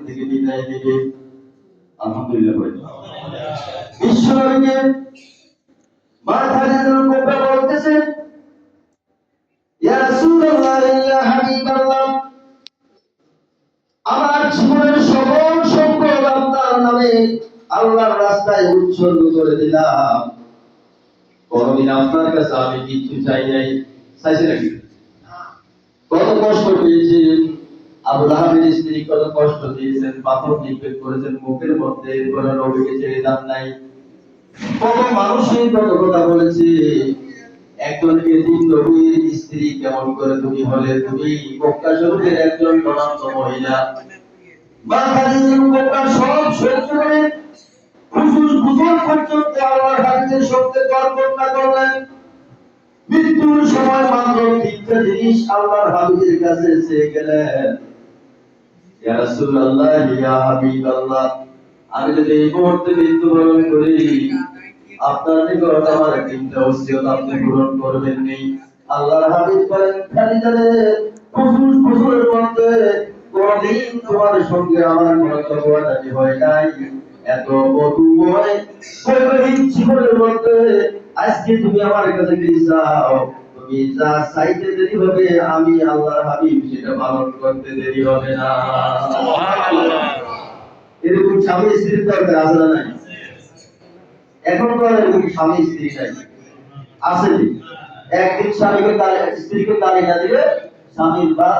থেকে বিদায় দিবে। আলহামদুলিল্লাহ বলে বিশ্বনবীকে মা খাদিজাতুল কুবরা বলতেছে, ইয়া রাসূলুল্লাহ ইয়া হাবিবাল্লাহ, আমার জীবনের সকল সম্পদ আপনার নামে আল্লাহর রাস্তায় উৎসর্গ করে দিলাম। কোনদিন আপনার কাছে আমি কিছু চাই নাই। চাইছে নাকি? কত কষ্ট পেয়েছি, আবু লাহাবের স্ত্রী কত কষ্ট দিয়েছেন, পাথর নিক্ষেপ করেছেন মুখের মধ্যে, এরপরে নবীকে ছেড়ে দেন নাই। কত মানুষই কত কথা বলেছে, একজন এতিম নবীর স্ত্রী কেমন করে তুমি হলে, তুমি মক্কা শরীফের একজন প্রণান্ত মহিলা। মা খাদিজাতুল কুবরা সব সহ্য করে হুজুর বুঝার পর্যন্ত আল্লাহর হাবিবের সঙ্গে তর্ক না করলেন। মৃত্যুর সময় মাত্র তিনটা জিনিস আল্লাহর হাবিবের কাছে চেয়ে গেলেন, ইয়া রাসূলুল্লাহ ইয়া হাবিবাল্লাহ, আমি যদি এই মুহূর্তে মৃত্যুবরণ করি, আপনার নিকট আমার তিনটা ওসিয়ত আপনি পূরণ করবেন নি। আল্লাহর হাবিব বলেন, খাদিজা রে, ফুসফুস ফুসফুসের মধ্যে কোনদিন তোমার সঙ্গে আমার কোনো তর্কাতর্কি হয় নাই। এত মধুময় বৈবাহিক জীবনের মধ্যে আজকে তুমি আমার কাছে কি চাও? তুমি যা চাইতে দেরি হবে, আমি আল্লাহর হাবিব সেটা পালন করতে দেরি হবে না। সুবহানাল্লাহ। এরকম স্বামী স্ত্রীর দরকার আছে না নাই? এখন তো এরকম স্বামী স্ত্রী নাই, আছে কি? একদিন স্বামীকে স্ত্রীকে গালি না দিলে স্বামীর বা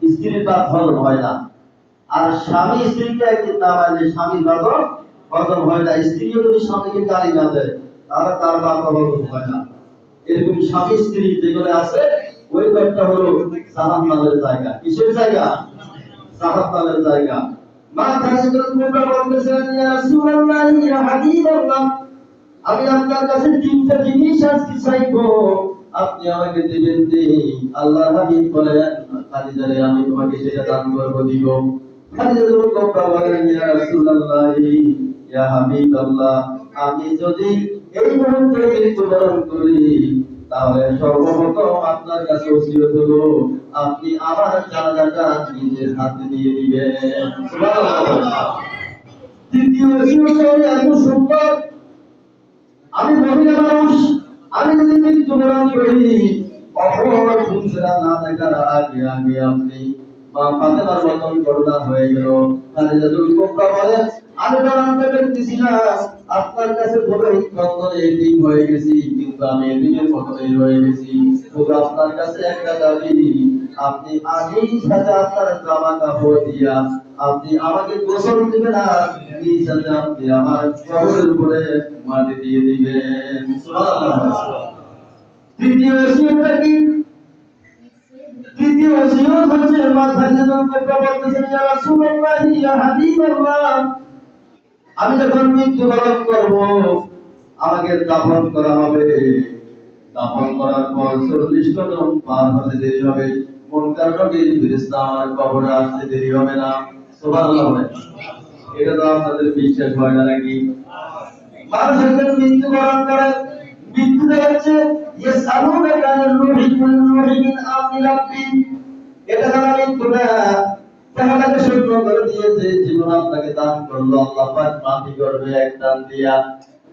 স্ত্রীর বা হজম হয় না। আর স্বামী স্ত্রীকে একদিন না মানলে স্বামীর বা হজম হয় না। স্ত্রীও যদি স্বামীকে গালি না দেয় তাহলে তার বা হজম হয় না। এরকম স্বামী স্ত্রী যেগুলো আছে ওই ঘরটা হলো জাহান্নামের জায়গা। কিসের জায়গা? জাহান্নামের জায়গা। মা খাদিজাতুল কুবরা বলতেছেন, ইয়া রাসূলুল্লাহ ইয়া হাবিবাল্লাহ, আমি আপনার কাছে তিনটা জিনিস আজকে চাইবো, আপনি আমাকে দিবেন দিন। আল্লাহর হাবিব বলেন, খাদিজা রে, আমি তোমাকে সেটা দান করব, দিব। খাদিজাতুল কুবরা বলেন, ইয়া রাসূলুল্লাহ ইয়া হাবিবাল্লাহ, আমি যদি এই মুহূর্তে মৃত্যুবরণ করি, তাহলে সর্বপ্রথম আপনার কাছে ওসিয়ত হলো আপনি আমার জানাজাটা নিজের হাতে দিয়ে দিবেন। সুবহানাল্লাহ। দ্বিতীয় ওসিয়ত হলো এত সুন্দর, আমি মহিলা মানুষ, আমি যদি মৃত্যুবরণ করি, অপর পুরুষরা না দেখার আগে আগে আপনি মা ফাতেমার মতন করুণা হয়ে গেল। খাদিজাতুল কুবরা বলেন, আমি জানতে পেরেছি না আপনার কাছে বৈবাহিক বন্ধনে এতিম হয়ে গেছি, কিন্তু আমি এতিমের মতনই রয়ে গেছি। শুধু আপনার কাছে একটা দাবি, আপনি আগেই সাথে আপনার জামা কাপড় দিয়া আপনি আমাকে গোসল দিবেন, আর নিজ হাতে আপনি আমার কবরের উপরে মাটি দিয়ে দিবেন। সুবহানাল্লাহ। তৃতীয় ওসিয়তটা কি? তৃতীয় ওসিয়ত হচ্ছে, মা খাদিজাতুল কুবরা বলতেছেন, ইয়া রাসূলুল্লাহ ইয়া হাবিবাল্লাহ, আমি যখন মৃত্যুবরণ করব, আমাকে দাফন করা হবে। দাফন করার পর 40 কদম পার হতে দেরি হবে, মুনকার নবীর ফেরেশতা আমার কবরে আসতে দেরি হবে না। সুবহানাল্লাহ। এটা তো আপনাদের বিশ্বাস হয় না নাকি? মানুষ যখন মৃত্যুবরণ করে, মৃত্যু হচ্ছে ইয়াসালুনাকা আনির রূহি কুল রূহি মিন আমরি রাব্বি, এটা দ্বারা মৃত্যু না। তাহলে সহ্য করে দিয়েছে, জীবন আপনাকে দান করলো, আল্লাহ পাক মাফি করবে এক দান দিয়া।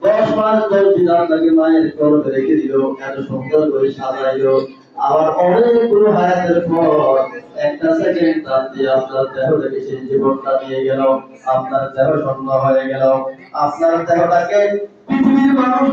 10 মাস 10 দিন আপনাকে মায়ের গর্ভে রেখে দিল, এত সুন্দর করে সাজাইলো। আবার অনেকগুলো হায়াতের পর একটা সেকেন্ড দান দিয়ে আপনার দেহটাকে সেই জীবনটা নিয়ে গেল, আপনার দেহ শূন্য হয়ে গেল। আপনার দেহটাকে পৃথিবীর মানুষ